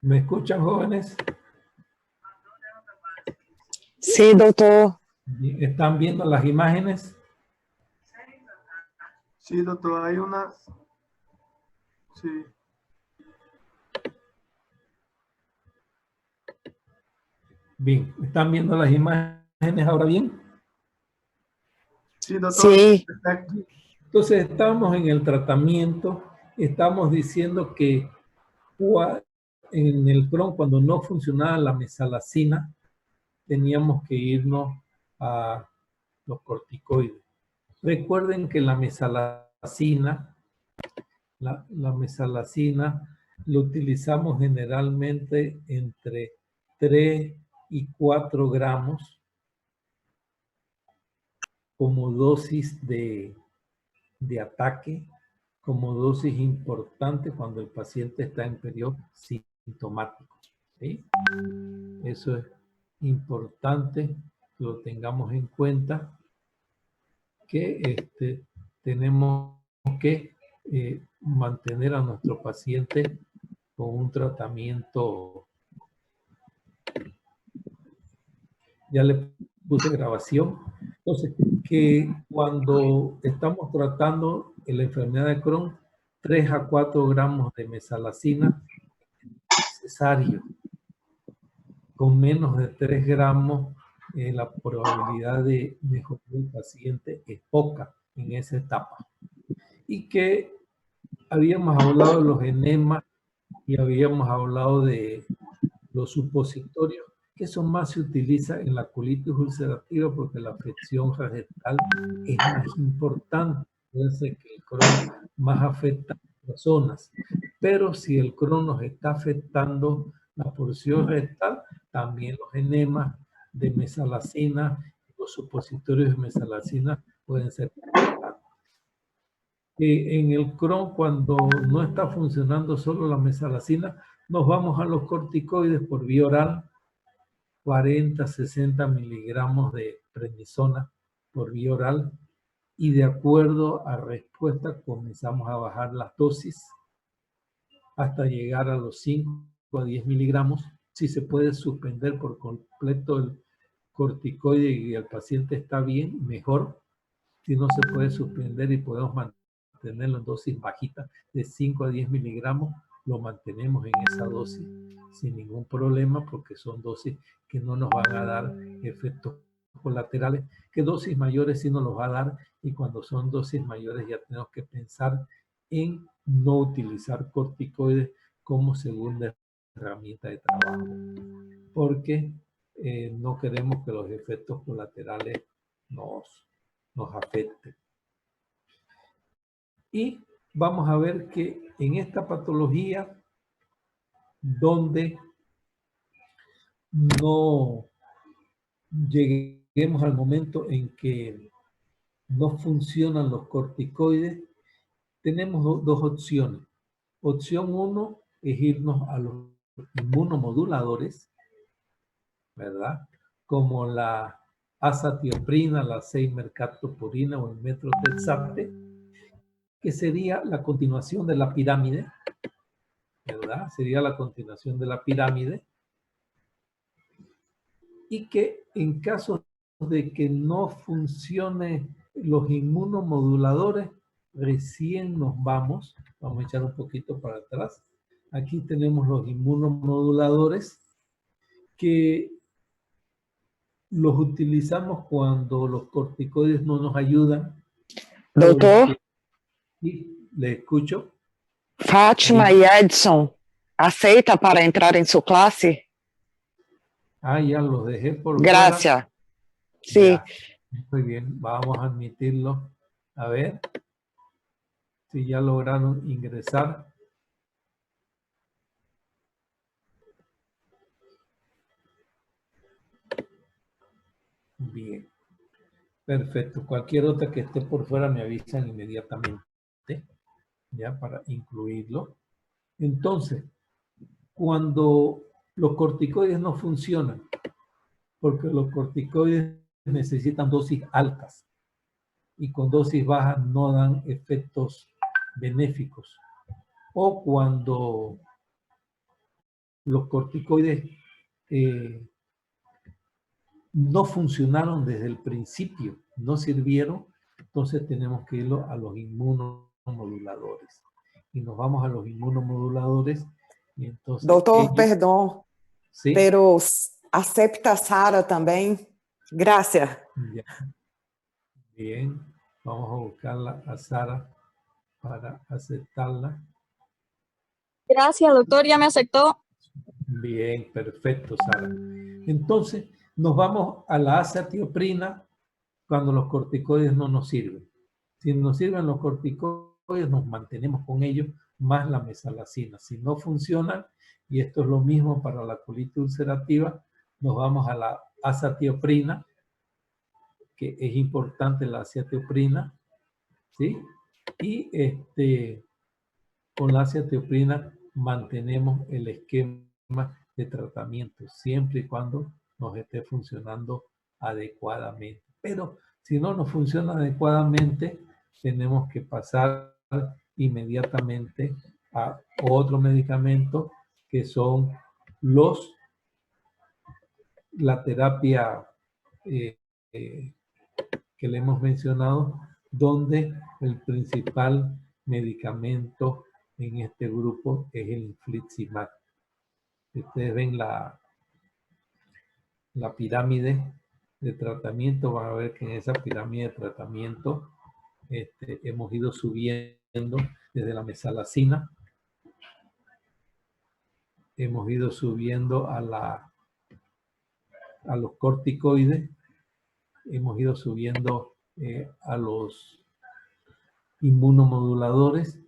¿Me escuchan, jóvenes? Sí, doctor. ¿Están viendo las imágenes? Sí, doctor, hay una... Sí. Bien, ¿están viendo las imágenes ahora bien? Sí, doctor. Sí. Perfecto. Entonces, estamos en el tratamiento, estamos diciendo que en el Crohn, cuando no funcionaba la mesalazina, teníamos que irnos a los corticoides. Recuerden que la mesalazina lo utilizamos generalmente entre 3 y 4 gramos como dosis de ataque, como dosis importante cuando el paciente está en periodo sintomático. ¿Sí? Eso es importante que lo tengamos en cuenta, que tenemos que mantener a nuestro paciente con un tratamiento. Ya le puse grabación. Entonces, que cuando estamos tratando la enfermedad de Crohn, 3 a 4 gramos de mesalazina es necesario. Con menos de 3 gramos, la probabilidad de mejorar del paciente es poca en esa etapa. Y que habíamos hablado de los enemas y habíamos hablado de los supositorios, que eso más se utiliza en la colitis ulcerativa porque la afección rectal es más importante. Fíjense que el Crohn más afecta a las zonas. Pero si el Crohn nos está afectando la porción rectal, también los enemas de mesalazina, los supositorios de mesalazina pueden ser importantes. En el Crohn, cuando no está funcionando solo la mesalazina, nos vamos a los corticoides por vía oral, 40, 60 miligramos de prednisona por vía oral, y de acuerdo a respuesta comenzamos a bajar las dosis hasta llegar a los 5 a 10 miligramos. Si se puede suspender por completo el corticoide y el paciente está bien, mejor. Si no se puede suspender y podemos mantenerlo en dosis bajita de 5 a 10 miligramos, lo mantenemos en esa dosis sin ningún problema porque son dosis que no nos van a dar efectos colaterales, que dosis mayores sí nos los va a dar, y cuando son dosis mayores ya tenemos que pensar en no utilizar corticoides como segunda herramienta de trabajo, porque no queremos que los efectos colaterales nos afecten. Y vamos a ver que en esta patología, donde no lleguemos al momento en que no funcionan los corticoides, tenemos dos opciones. Opción 1 es irnos a los inmunomoduladores, ¿verdad? Como la azatioprina, la 6-mercaptopurina o el metrotexate, que sería la continuación de la pirámide, ¿verdad? Sería la continuación de la pirámide, y que en caso de que no funcione los inmunomoduladores, recién nos vamos a echar un poquito para atrás. Aquí tenemos los inmunomoduladores que los utilizamos cuando los corticoides no nos ayudan. Doutor, Sí, le escucho. Fátima Ahí. e Edson, aceita para entrar en su clase? Ah, ya los dejé por Gracias. fuera. Sí. Ya. Muy bien, vamos a admitirlo. A ver si ya lograron ingresar. Bien. Perfecto. Cualquier otra que esté por fuera me avisan inmediatamente, ya, para incluirlo. Entonces, cuando los corticoides no funcionan, porque los corticoides necesitan dosis altas y con dosis bajas no dan efectos benéficos, o cuando los corticoides no funcionaron desde el principio, no sirvieron, entonces tenemos que irlo a los inmunomoduladores. Y nos vamos a los inmunomoduladores y entonces... Doutor, perdão, ¿sí? pero acepta Sara também? Gracias. Ya. Bien, vamos a buscarla a Sara para aceptarla. Gracias, doctor, ya me aceptó. Bien, perfecto, Sara. Entonces, nos vamos a la azatioprina cuando los corticoides no nos sirven. Si nos sirven los corticoides, nos mantenemos con ellos, más la mesalazina. Si no funcionan, y esto es lo mismo para la colitis ulcerativa, nos vamos a la azatioprina, que es importante la azatioprina, ¿sí? Y con la azatioprina mantenemos el esquema de tratamiento, siempre y cuando nos esté funcionando adecuadamente. Pero si no nos funciona adecuadamente, tenemos que pasar inmediatamente a otro medicamento que son la terapia que le hemos mencionado, donde el principal medicamento en este grupo es el infliximab. Si ustedes ven la pirámide de tratamiento, van a ver que en esa pirámide de tratamiento hemos ido subiendo desde la mesalazina, hemos ido subiendo a los corticoides, hemos ido subiendo a los inmunomoduladores,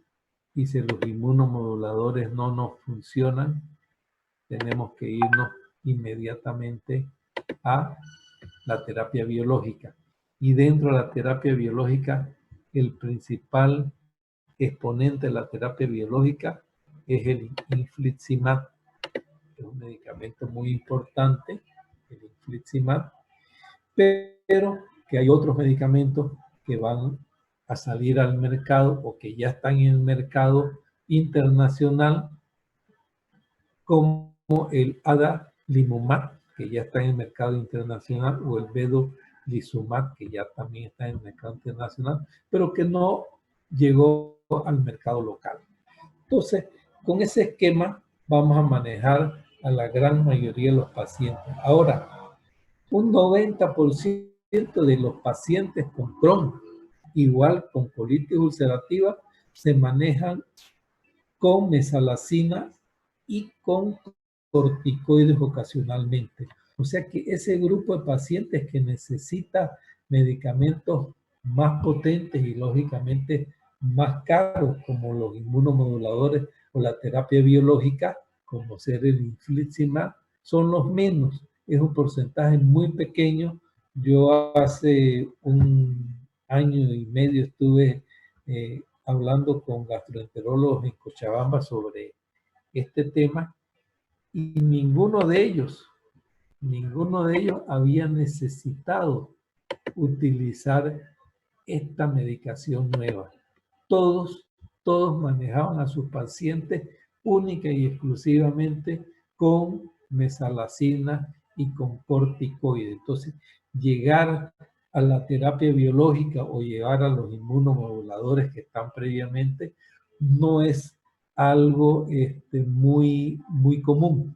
y si los inmunomoduladores no nos funcionan, tenemos que irnos inmediatamente a la terapia biológica. Y dentro de la terapia biológica, el principal exponente de la terapia biológica es el infliximab, que es un medicamento muy importante, el infliximab, pero que hay otros medicamentos que van a salir al mercado o que ya están en el mercado internacional, como el adalimumab, que ya está en el mercado internacional, o el vedolizumab, que ya también está en el mercado internacional, pero que no llegó al mercado local. Entonces, con ese esquema vamos a manejar a la gran mayoría de los pacientes. Ahora, un 90% de los pacientes con Crohn, igual con colitis ulcerativa, se manejan con mesalazina y con corticoides ocasionalmente. O sea que ese grupo de pacientes que necesita medicamentos más potentes y lógicamente más caros, como los inmunomoduladores o la terapia biológica, como ser el infliximab, son los menos. Es un porcentaje muy pequeño. Yo hace un año y medio estuve hablando con gastroenterólogos en Cochabamba sobre este tema, y ninguno de ellos había necesitado utilizar esta medicación nueva. Todos manejaban a sus pacientes única y exclusivamente con mesalazina y con corticoides. Entonces, llegar a la terapia biológica o llegar a los inmunomoduladores que están previamente no es algo muy común,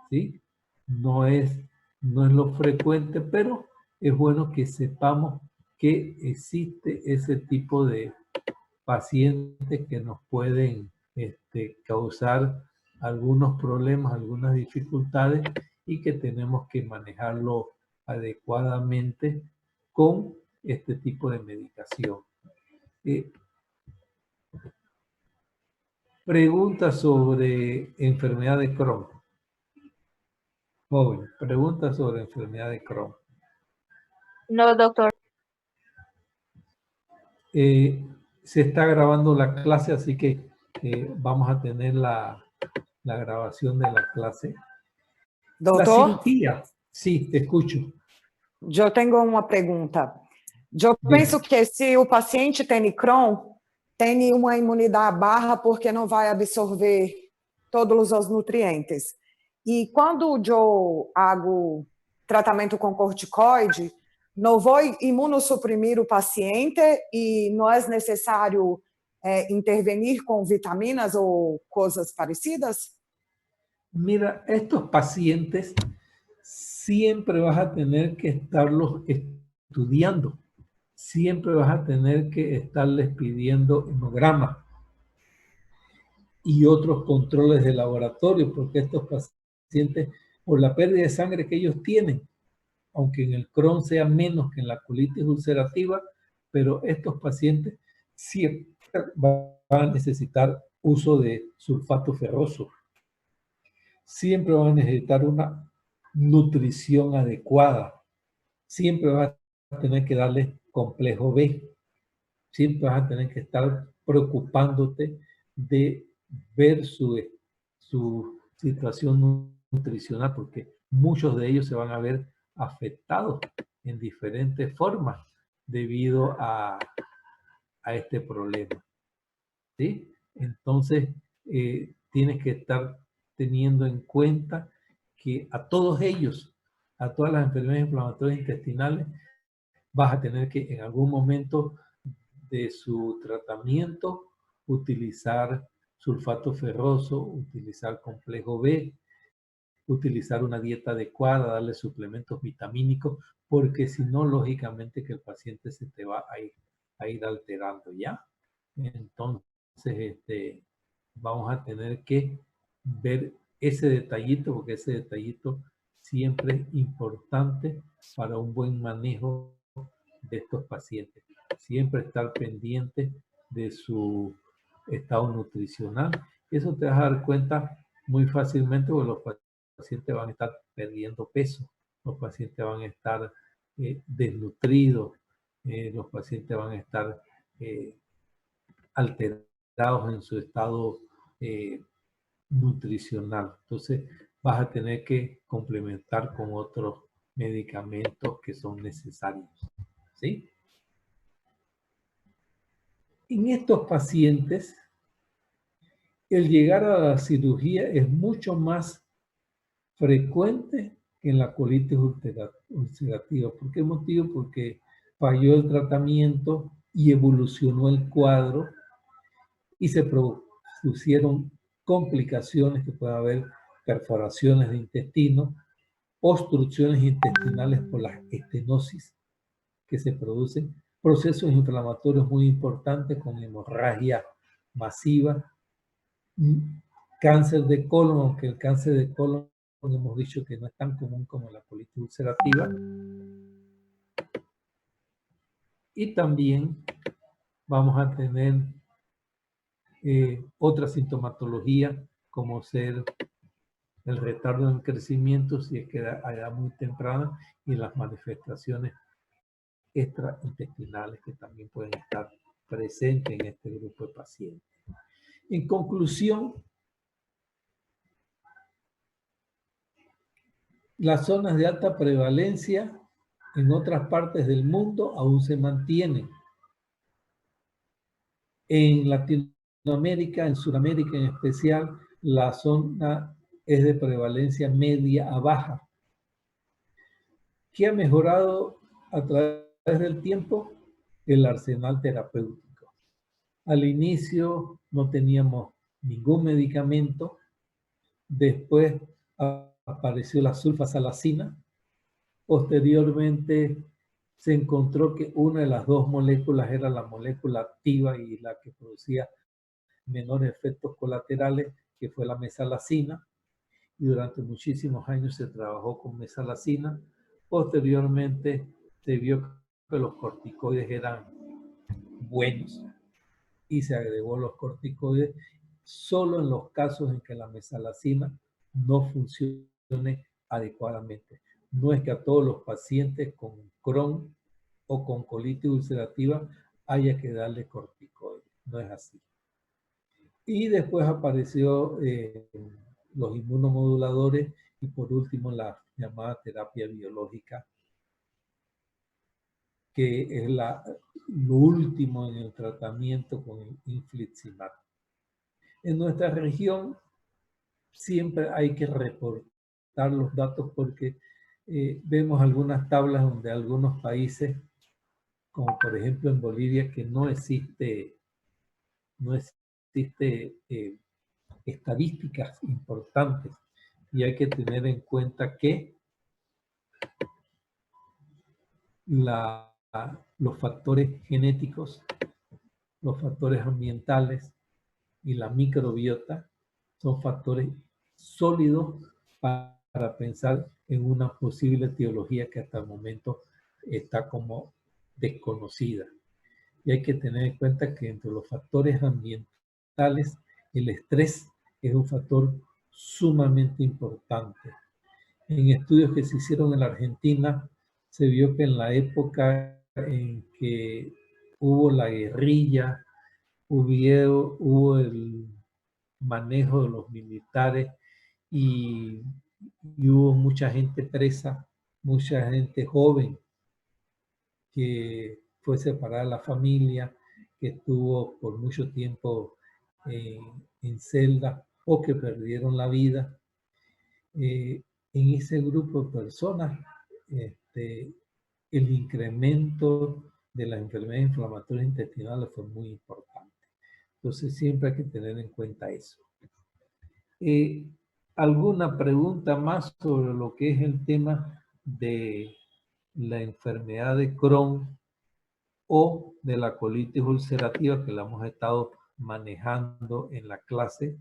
¿sí? No es lo frecuente, pero es bueno que sepamos que existe ese tipo de pacientes que nos pueden causar algunos problemas, algunas dificultades, y que tenemos que manejarlo adecuadamente con este tipo de medicación. Pregunta sobre enfermedad de Crohn. Joven, pregunta sobre enfermedad de Crohn. No, doctor. Se está grabando la clase, así que vamos a tener la grabación de la clase. Doutor, La cirugía. Sí, te escucho. eu tenho uma pergunta. Eu penso que se o paciente tem Crohn, tem uma imunidade baixa porque não vai absorver todos os nutrientes. E quando eu hago tratamento com corticoide, não vou imunossuprimir o paciente e não é necessário intervenir com vitaminas ou coisas parecidas? Mira, estos pacientes siempre vas a tener que estarlos estudiando. Siempre vas a tener que estarles pidiendo hemogramas y otros controles de laboratorio, porque estos pacientes, por la pérdida de sangre que ellos tienen, aunque en el Crohn sea menos que en la colitis ulcerativa, pero estos pacientes siempre van a necesitar uso de sulfato ferroso. Siempre van a necesitar una nutrición adecuada. Siempre vas a tener que darle complejo B. Siempre vas a tener que estar preocupándote de ver su situación nutricional, porque muchos de ellos se van a ver afectados en diferentes formas debido a este problema. ¿Sí? Entonces, tienes que estar teniendo en cuenta que a todos ellos, a todas las enfermedades inflamatorias intestinales, vas a tener que en algún momento de su tratamiento utilizar sulfato ferroso, utilizar complejo B, utilizar una dieta adecuada, darle suplementos vitamínicos, porque si no, lógicamente que el paciente se te va a ir alterando, ¿ya? Entonces, vamos a tener que ver ese detallito, porque ese detallito siempre es importante para un buen manejo de estos pacientes. Siempre estar pendiente de su estado nutricional. Eso te vas a dar cuenta muy fácilmente, porque los pacientes van a estar perdiendo peso, los pacientes van a estar desnutridos, los pacientes van a estar alterados en su estado nutricional. Entonces vas a tener que complementar con otros medicamentos que son necesarios. ¿Sí? En estos pacientes, el llegar a la cirugía es mucho más frecuente que en la colitis ulcerativa. ¿Por qué motivo? Porque falló el tratamiento y evolucionó el cuadro y se producieron complicaciones que puede haber perforaciones de intestino, obstrucciones intestinales por las estenosis que se producen, procesos inflamatorios muy importantes con hemorragia masiva, cáncer de colon, aunque el cáncer de colon hemos dicho que no es tan común como la colitis ulcerativa. Y también vamos a tener otra sintomatología como ser el retardo en el crecimiento si es que a edad muy temprana y las manifestaciones extraintestinales que también pueden estar presentes en este grupo de pacientes. En conclusión, las zonas de alta prevalencia en otras partes del mundo aún se mantienen. En Latinoamérica, en Sudamérica en especial, la zona es de prevalencia media a baja. ¿Qué ha mejorado a través del tiempo? El arsenal terapéutico. Al inicio no teníamos ningún medicamento, después apareció la sulfasalacina, posteriormente se encontró que una de las dos moléculas era la molécula activa y la que producía menores efectos colaterales, que fue la mesalazina, y durante muchísimos años se trabajó con mesalazina. Posteriormente se vio que los corticoides eran buenos y se agregó los corticoides solo en los casos en que la mesalazina no funcione adecuadamente. No es que a todos los pacientes con Crohn o con colitis ulcerativa haya que darle corticoides, no es así. Y después apareció los inmunomoduladores y por último la llamada terapia biológica, que es lo último en el tratamiento con el infliximab. En nuestra región siempre hay que reportar contrastar los datos porque vemos algunas tablas donde algunos países, como por ejemplo en Bolivia, que no existe estadísticas importantes, y hay que tener en cuenta que los factores genéticos, los factores ambientales y la microbiota son factores sólidos para pensar en una posible etiología que hasta el momento está como desconocida. Y hay que tener en cuenta que entre los factores ambientales, el estrés es un factor sumamente importante. En estudios que se hicieron en la Argentina, se vio que en la época en que hubo la guerrilla, hubo el manejo de los militares y hubo mucha gente presa, mucha gente joven que fue separada de la familia, que estuvo por mucho tiempo en celda o que perdieron la vida. En ese grupo de personas, el incremento de las enfermedades inflamatorias intestinales fue muy importante. Entonces siempre hay que tener en cuenta eso. ¿Alguna pregunta más sobre lo que es el tema de la enfermedad de Crohn o de la colitis ulcerativa que la hemos estado manejando en la clase?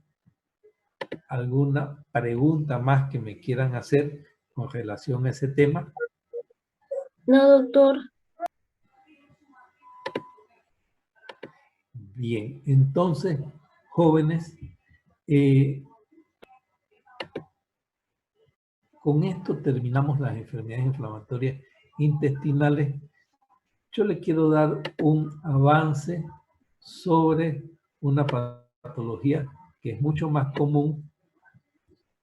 ¿Alguna pregunta más que me quieran hacer con relación a ese tema? No, doctor. Bien, entonces, jóvenes, con esto terminamos las enfermedades inflamatorias intestinales. Yo le quiero dar un avance sobre una patología que es mucho más común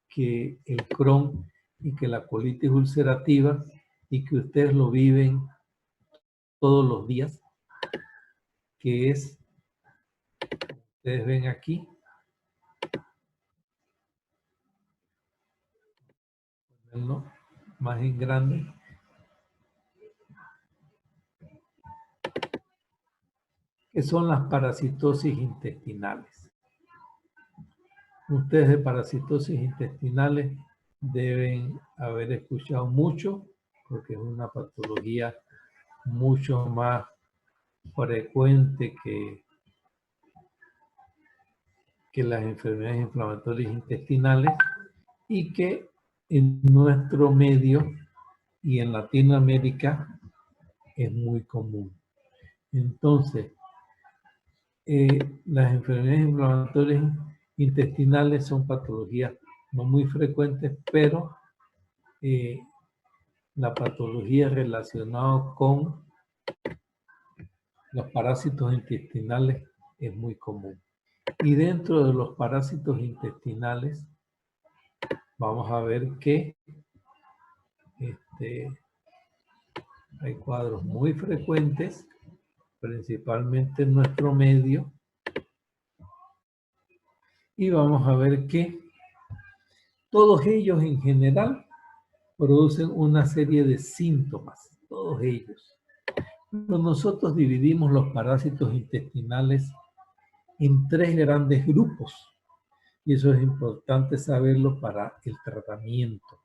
que el Crohn y que la colitis ulcerativa y que ustedes lo viven todos los días, que es, ustedes ven aquí, ponerlo más en grande, que son las parasitosis intestinales. Ustedes de parasitosis intestinales deben haber escuchado mucho, porque es una patología mucho más frecuente que las enfermedades inflamatorias intestinales y que en nuestro medio y en Latinoamérica es muy común. Entonces, las enfermedades inflamatorias intestinales son patologías no muy frecuentes, pero la patología relacionada con los parásitos intestinales es muy común. Y dentro de los parásitos intestinales, vamos a ver que hay cuadros muy frecuentes, principalmente en nuestro medio. Y vamos a ver que todos ellos en general producen una serie de síntomas, todos ellos. Pero nosotros dividimos los parásitos intestinales en 3 grandes grupos. Y eso es importante saberlo para el tratamiento.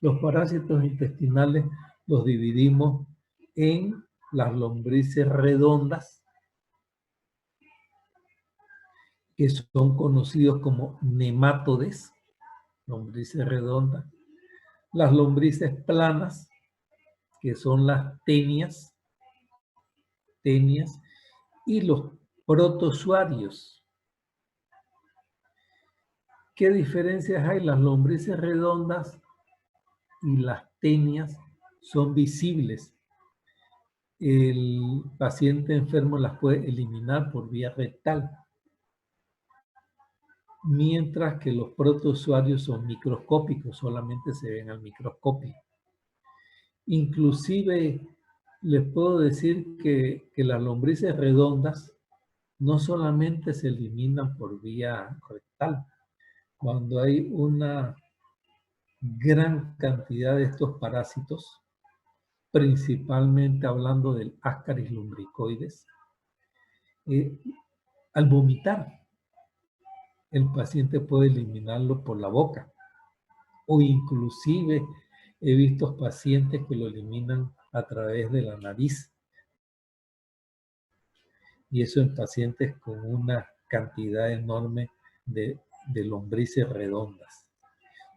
Los parásitos intestinales los dividimos en las lombrices redondas, que son conocidos como nemátodes, lombrices redondas. Las lombrices planas, que son las tenias, y los protozoarios. ¿Qué diferencias hay? Las lombrices redondas y las tenias son visibles. El paciente enfermo las puede eliminar por vía rectal, mientras que los protozoarios son microscópicos, solamente se ven al microscopio. Inclusive les puedo decir que las lombrices redondas no solamente se eliminan por vía rectal. Cuando hay una gran cantidad de estos parásitos, principalmente hablando del Ascaris lumbricoides. Al vomitar, el paciente puede eliminarlo por la boca, o inclusive he visto pacientes que lo eliminan a través de la nariz, y eso en pacientes con una cantidad enorme de lombrices redondas.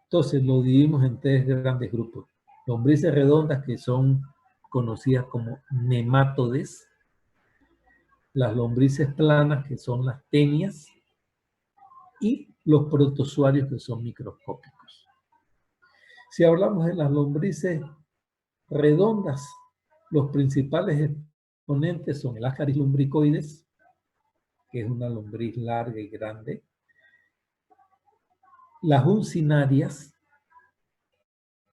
Entonces lo dividimos en tres grandes grupos. Lombrices redondas, que son conocidas como nemátodes, las lombrices planas, que son las tenias, y los protozoarios, que son microscópicos. Si hablamos de las lombrices redondas, los principales exponentes son el Ascaris lumbricoides, que es una lombriz larga y grande, las uncinarias,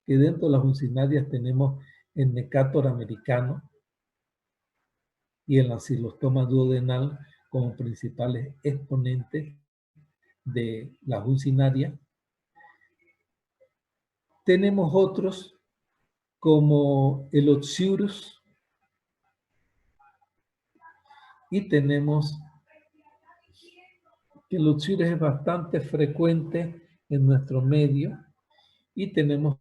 que dentro de las uncinarias tenemos el Necator americano y el Ancylostoma duodenal como principales exponentes de las uncinarias. Tenemos otros como el Oxyurus, y tenemos que el Oxyurus es bastante frecuente en nuestro medio, y tenemos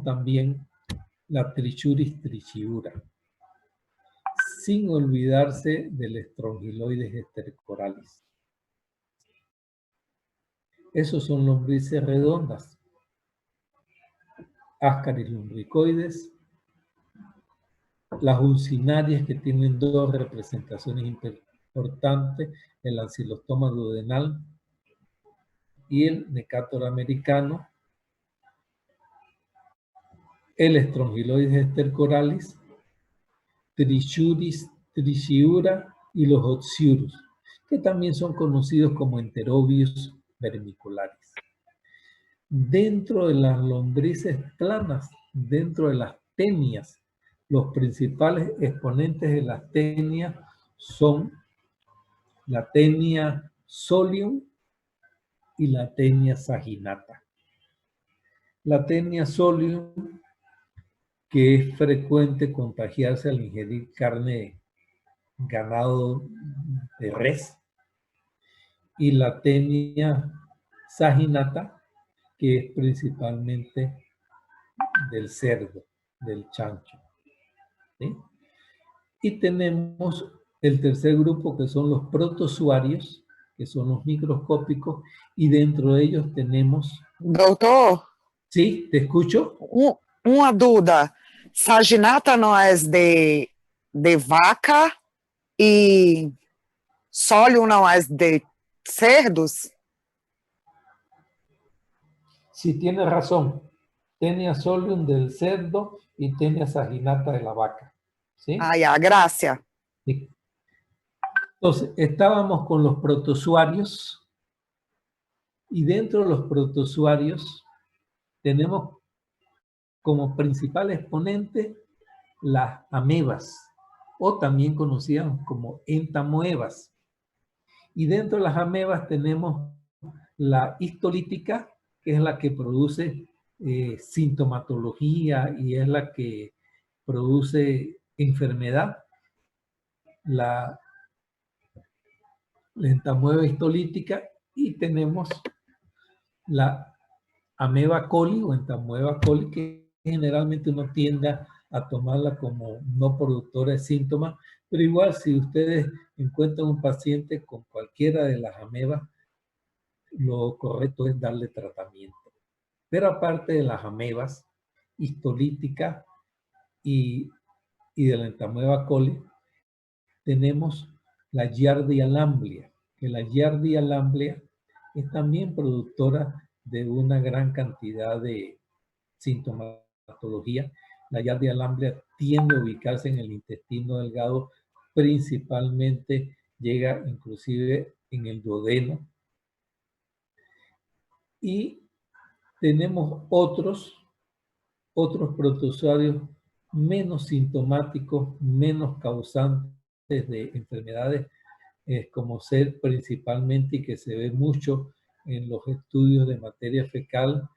también la Trichuris trichiura, sin olvidarse del Strongyloides estercoralis. Esos son lombrices redondas. Ascaris lumbricoides, las uncinarias, que tienen dos representaciones importantes, el Ancylostoma duodenal y el Necator americano, el Strongyloides estercoralis, Trichuris trichiura y los Oxyurus, que también son conocidos como Enterobius vermicularis. Dentro de las lombrices planas, dentro de las tenias, los principales exponentes de las tenias son la tenia solium y la tenia saginata. La tenia solium, que es frecuente contagiarse al ingerir carne de ganado de res, y la tenia saginata, que es principalmente del cerdo, del chancho, ¿sí? Y tenemos el tercer grupo, que son los protozoarios, que son los microscópicos, y dentro de ellos tenemos... Doutor, ¿Sí? ¿Te escucho? uma dúvida. Saginata não é de vaca e sólio não é de cerdos? Sí, tienes razón. Tenia solium del cerdo y tenia saginata de la vaca. ¿Sí? Ah, ya, gracias. Sí. Entonces, estábamos con los protozoarios, y dentro de los protozoarios tenemos como principal exponente las amebas, o también conocidas como entamoebas. Y dentro de las amebas tenemos la histolítica, que es la que produce sintomatología y es la que produce enfermedad. La entamoeba histolítica, y tenemos la ameba coli o entamoeba coli, que generalmente uno tiende a tomarla como no productora de síntomas, pero igual si ustedes encuentran un paciente con cualquiera de las amebas, lo correcto es darle tratamiento. Pero aparte de las amebas histolítica y de la entamoeba coli, tenemos la Giardia lamblia, que la Giardia lamblia es también productora de una gran cantidad de sintomatología. La Giardia lamblia tiende a ubicarse en el intestino delgado, principalmente llega inclusive en el duodeno. Y tenemos otros protozoarios menos sintomáticos, menos causantes de enfermedades, como ser principalmente, y que se ve mucho en los estudios de materia fecal,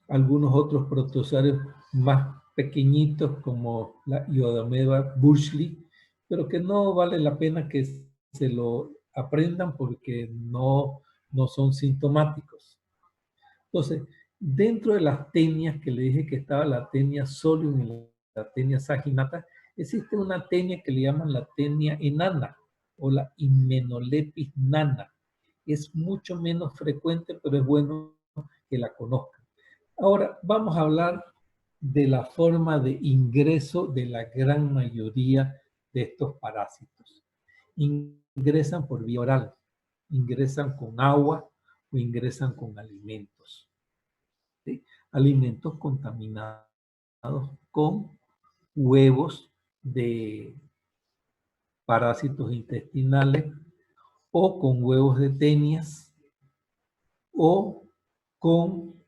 algunos otros protozoarios más pequeñitos como la Iodomeba bushley, pero que no vale la pena que se lo aprendan porque no son sintomáticos. Entonces, dentro de las tenias que le dije que estaba la tenia solium y la tenia saginata, existe una tenia que le llaman la tenia enana o la Hymenolepis nana. Es mucho menos frecuente, pero es bueno que la conozcan. Ahora, vamos a hablar de la forma de ingreso de la gran mayoría de estos parásitos. Ingresan por vía oral, ingresan con agua o ingresan con alimentos. ¿Sí? Alimentos contaminados con huevos de parásitos intestinales o con huevos de tenias o con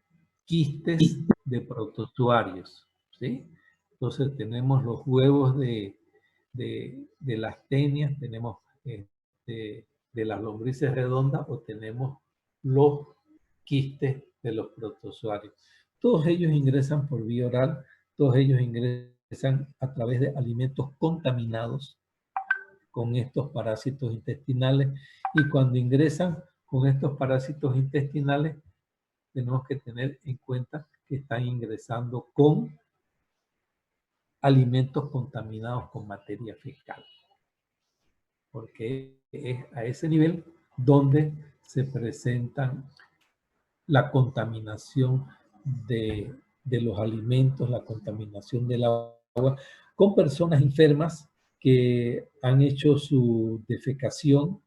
quistes de protozoarios, ¿sí? Entonces tenemos los huevos de las tenias, tenemos de las lombrices redondas o tenemos los quistes de los protozoarios. Todos ellos ingresan por vía oral, todos ellos ingresan a través de alimentos contaminados con estos parásitos intestinales, y cuando ingresan con estos parásitos intestinales tenemos que tener en cuenta que están ingresando con alimentos contaminados con materia fecal, porque es a ese nivel donde se presentan la contaminación de los alimentos, la contaminación del agua, con personas enfermas que han hecho su defecación,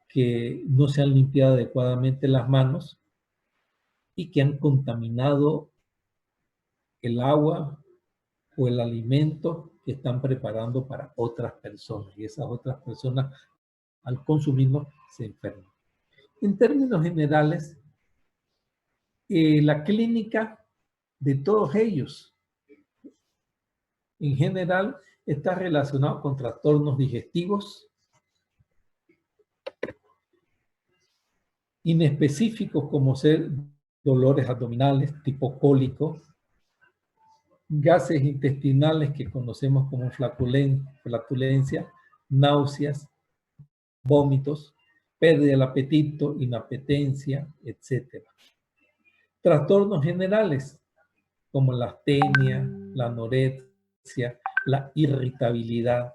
que no se han limpiado adecuadamente las manos y que han contaminado el agua o el alimento que están preparando para otras personas, y esas otras personas al consumirlo se enferman. En términos generales, la clínica de todos ellos en general está relacionado con trastornos digestivos inespecíficos como ser dolores abdominales tipo cólico, gases intestinales que conocemos como flatulencia, náuseas, vómitos, pérdida del apetito, inapetencia, etc. Trastornos generales como la astenia, la anorexia, la irritabilidad,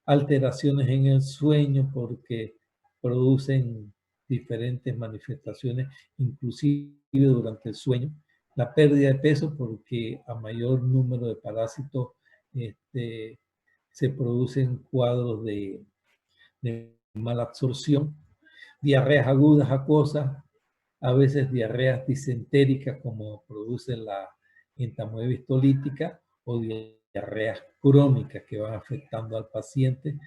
alteraciones en el sueño porque producen diferentes manifestaciones, inclusive durante el sueño, la pérdida de peso porque a mayor número de parásitos se producen cuadros de mala absorción, diarreas agudas acuosas, a veces diarreas disentéricas como produce la entamoebis tolítica o diarreas crónicas que van afectando al paciente.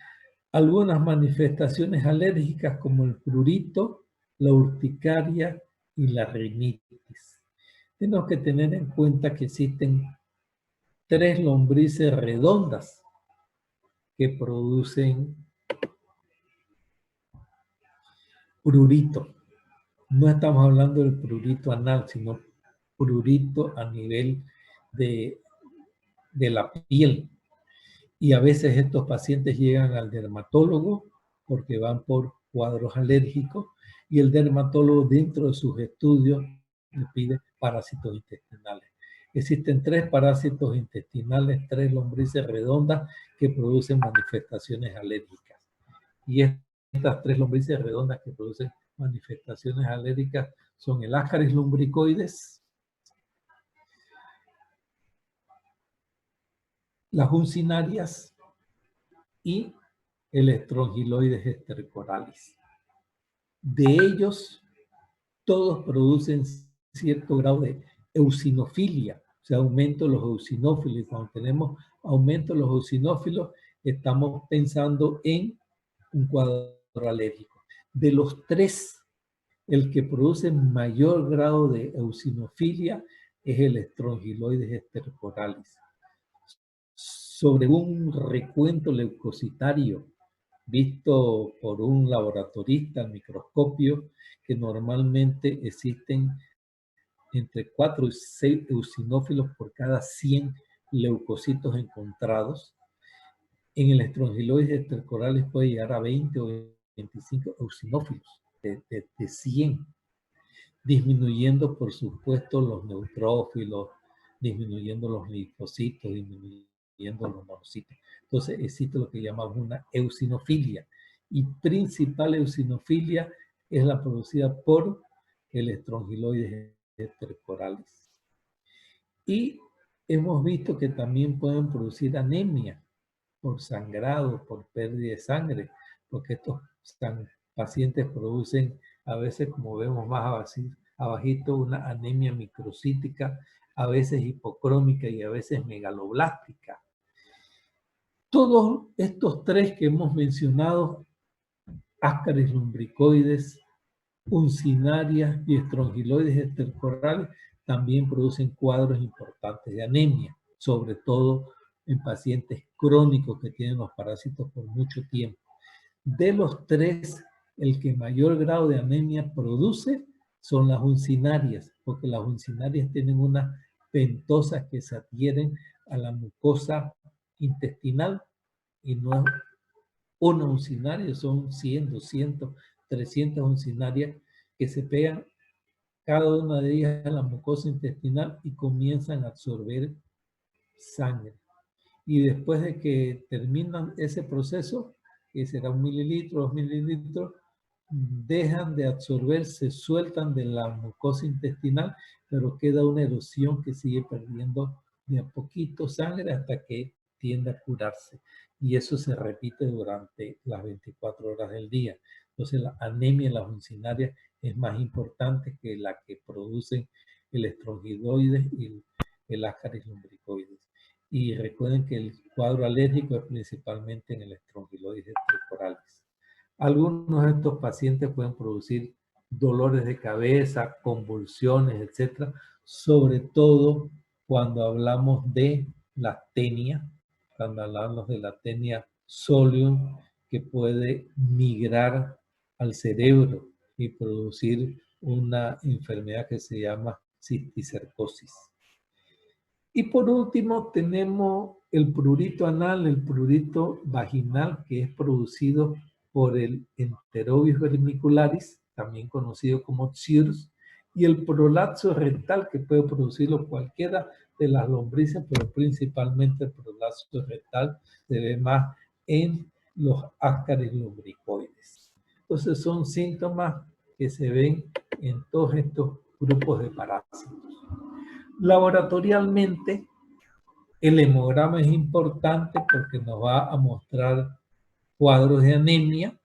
Algunas manifestaciones alérgicas como el prurito, la urticaria y la rinitis. Tenemos que tener en cuenta que existen 3 lombrices redondas que producen prurito. No estamos hablando del prurito anal, sino prurito a nivel de la piel. Y a veces estos pacientes llegan al dermatólogo porque van por cuadros alérgicos y el dermatólogo dentro de sus estudios le pide parásitos intestinales. Existen 3 parásitos intestinales, 3 lombrices redondas que producen manifestaciones alérgicas. Y estas 3 lombrices redondas que producen manifestaciones alérgicas son el Ascaris lumbricoides, las uncinarias y el Strongyloides estercoralis. De ellos, todos producen cierto grado de eosinofilia, o sea, aumento de los eosinófilos. Y cuando tenemos aumento de los eosinófilos, estamos pensando en un cuadro alérgico. De los 3, el que produce mayor grado de eosinofilia es el Strongyloides estercoralis. Sobre un recuento leucocitario visto por un laboratorista al microscopio, que normalmente existen entre 4 y 6 eosinófilos por cada 100 leucocitos encontrados. En el estrongiloides estercorales puede llegar a 20 o 25 eosinófilos de 100, disminuyendo, por supuesto, los neutrófilos, disminuyendo los linfocitos, disminuyendo los monocitos. Entonces existe lo que llamamos una eosinofilia. Y principal eosinofilia es la producida por el estrongiloides estercorales. Y hemos visto que también pueden producir anemia por sangrado, por pérdida de sangre, porque estos pacientes producen a veces, como vemos más abajito, una anemia microcítica, a veces hipocrómica y a veces megaloblástica. Todos estos tres que hemos mencionado, Ascaris lumbricoides, uncinarias y estrongiloides estercorales, también producen cuadros importantes de anemia, sobre todo en pacientes crónicos que tienen los parásitos por mucho tiempo. De los tres, el que mayor grado de anemia produce son las uncinarias, porque las uncinarias tienen unas ventosas que se adhieren a la mucosa intestinal y no es una uncinaria, son 100, 200, 300 uncinarias que se pegan cada una de ellas a la mucosa intestinal y comienzan a absorber sangre. Y después de que terminan ese proceso, que será 1 mililitro, 2 mililitros, dejan de absorber, se sueltan de la mucosa intestinal, pero queda una erosión que sigue perdiendo de a poquito sangre hasta que tiende a curarse. Y eso se repite durante las 24 horas del día. Entonces la anemia en las uncinarias es más importante que la que producen el estrongiloides y el Ascaris lumbricoides. Y recuerden que el cuadro alérgico es principalmente en el estrongiloides estercorales. Algunos de estos pacientes pueden producir dolores de cabeza, convulsiones, etc. Sobre todo cuando hablamos de la tenia, cuando hablamos de la tenia solium, que puede migrar al cerebro y producir una enfermedad que se llama cisticercosis. Y por último tenemos el prurito anal, el prurito vaginal, que es producido por el Enterobius vermicularis, también conocido como CIRS, y el prolapso rectal, que puede producirlo cualquiera de las lombrices, pero principalmente el prolapso rectal se ve más en los Ascaris lumbricoides. Entonces son síntomas que se ven en todos estos grupos de parásitos. Laboratorialmente, el hemograma es importante porque nos va a mostrar cuadros de anemia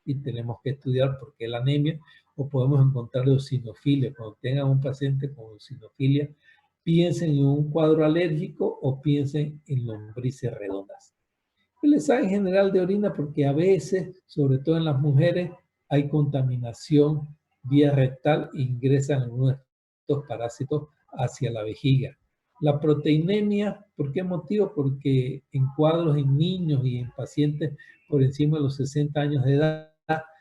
y tenemos que estudiar por qué la anemia, o podemos encontrar eosinofilia. Cuando tengan un paciente con eosinofilia, piensen en un cuadro alérgico o piensen en lombrices redondas. El examen general de orina, porque a veces, sobre todo en las mujeres, hay contaminación vía rectal e ingresan algunos de estos parásitos hacia la vejiga. La proteinemia, ¿por qué motivo? Porque en cuadros en niños y en pacientes por encima de los 60 años de edad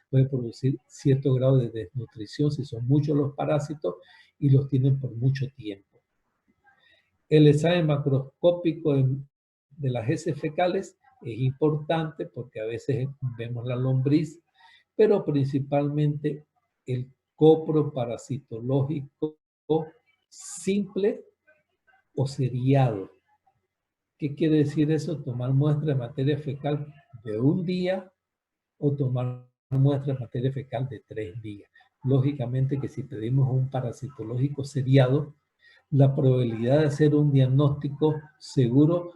puede producir cierto grado de desnutrición si son muchos los parásitos y los tienen por mucho tiempo. El examen macroscópico de las heces fecales es importante porque a veces vemos la lombriz, pero principalmente el coproparasitológico simple o seriado. ¿Qué quiere decir eso? Tomar muestra de materia fecal de un día o tomar muestra de materia fecal de 3 días. Lógicamente que si pedimos un parasitológico seriado, la probabilidad de hacer un diagnóstico seguro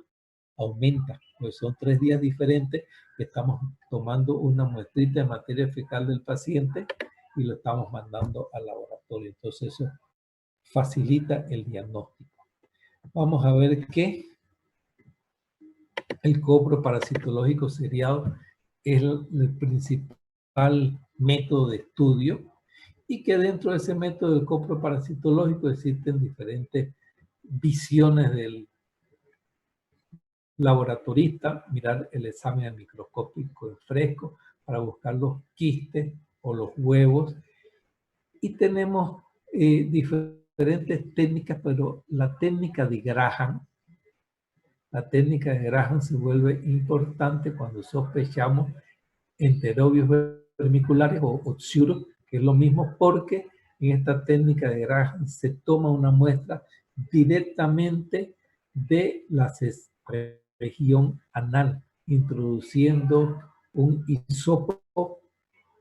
aumenta, pues son 3 días diferentes que estamos tomando una muestrita de materia fecal del paciente y lo estamos mandando al laboratorio. Entonces eso facilita el diagnóstico. Vamos a ver que el coproparasitológico seriado es el principal método de estudio y que dentro de ese método del coproparasitológico existen diferentes visiones del laboratorista, mirar el examen microscópico en fresco para buscar los quistes o los huevos. Y tenemos diferentes diferentes técnicas, pero la técnica de Graham se vuelve importante cuando sospechamos enterobios vermiculares o oxiuros, que es lo mismo, porque en esta técnica de Graham se toma una muestra directamente de la región anal, introduciendo un hisopo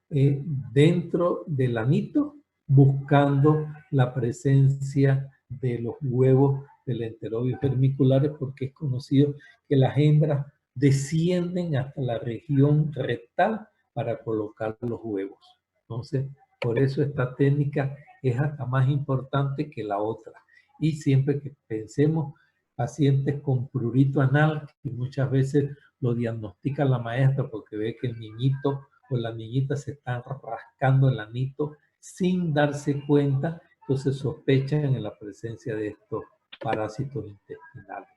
dentro del anito, buscando la presencia de los huevos del enterobios vermiculares, porque es conocido que las hembras descienden hasta la región rectal para colocar los huevos. Entonces, por eso esta técnica es hasta más importante que la otra. Y siempre que pensemos pacientes con prurito anal, que muchas veces lo diagnostica la maestra porque ve que el niñito o la niñita se están rascando el anito sin darse cuenta, entonces sospechan en la presencia de estos parásitos intestinales.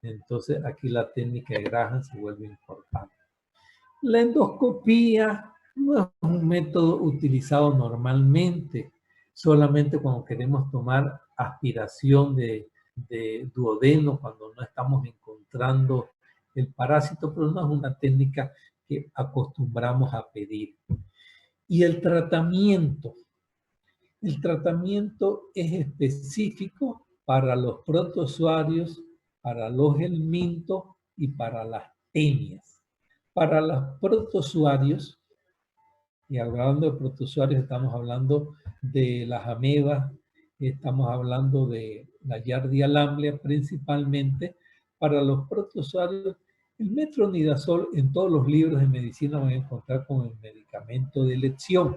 Entonces aquí la técnica de Graham se vuelve importante. La endoscopía no es un método utilizado normalmente, solamente cuando queremos tomar aspiración de duodeno, cuando no estamos encontrando el parásito, pero no es una técnica que acostumbramos a pedir. Y el tratamiento es específico para los protozoarios, para los helmintos y para las tenias. Para los protozoarios, y hablando de protozoarios estamos hablando de las amebas, estamos hablando de la Giardia lamblia principalmente. Para los protozoarios, el metronidazol en todos los libros de medicina van a encontrar como el medicamento de elección.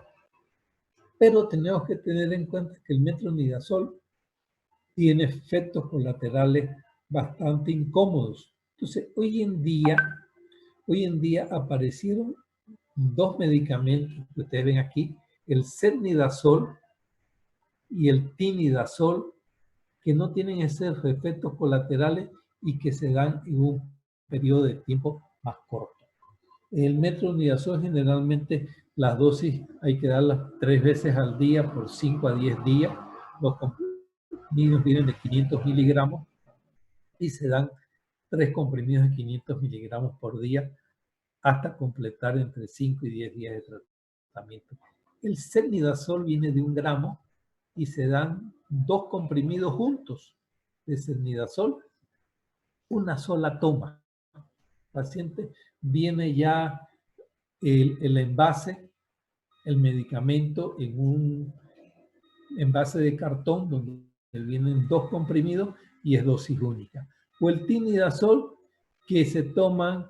Pero tenemos que tener en cuenta que el metronidazol tiene efectos colaterales bastante incómodos. Entonces, hoy en día aparecieron dos medicamentos que ustedes ven aquí, el setnidazol y el tinidazol, que no tienen esos efectos colaterales y que se dan en un periodo de tiempo más corto. El metronidazol generalmente las dosis hay que darlas 3 veces al día por 5 a 10 días. Los comprimidos vienen de 500 miligramos y se dan 3 comprimidos de 500 miligramos por día hasta completar entre 5 y 10 días de tratamiento. El setnidazol viene de 1 gramo y se dan 2 comprimidos juntos de setnidazol, una sola toma. El paciente viene ya el envase, el medicamento en un envase de cartón donde vienen 2 comprimidos y es dosis única. O el tinidazol, que se toman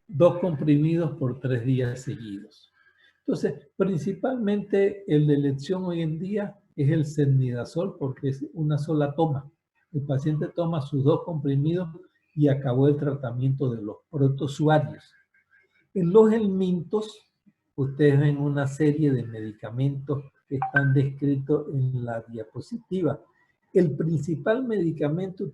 2 comprimidos por 3 días seguidos. Entonces, principalmente el de elección hoy en día es el setnidazol porque es una sola toma. El paciente toma sus 2 comprimidos y acabó el tratamiento de los protozoarios. En los helmintos, ustedes ven una serie de medicamentos que están descritos en la diapositiva. El principal medicamento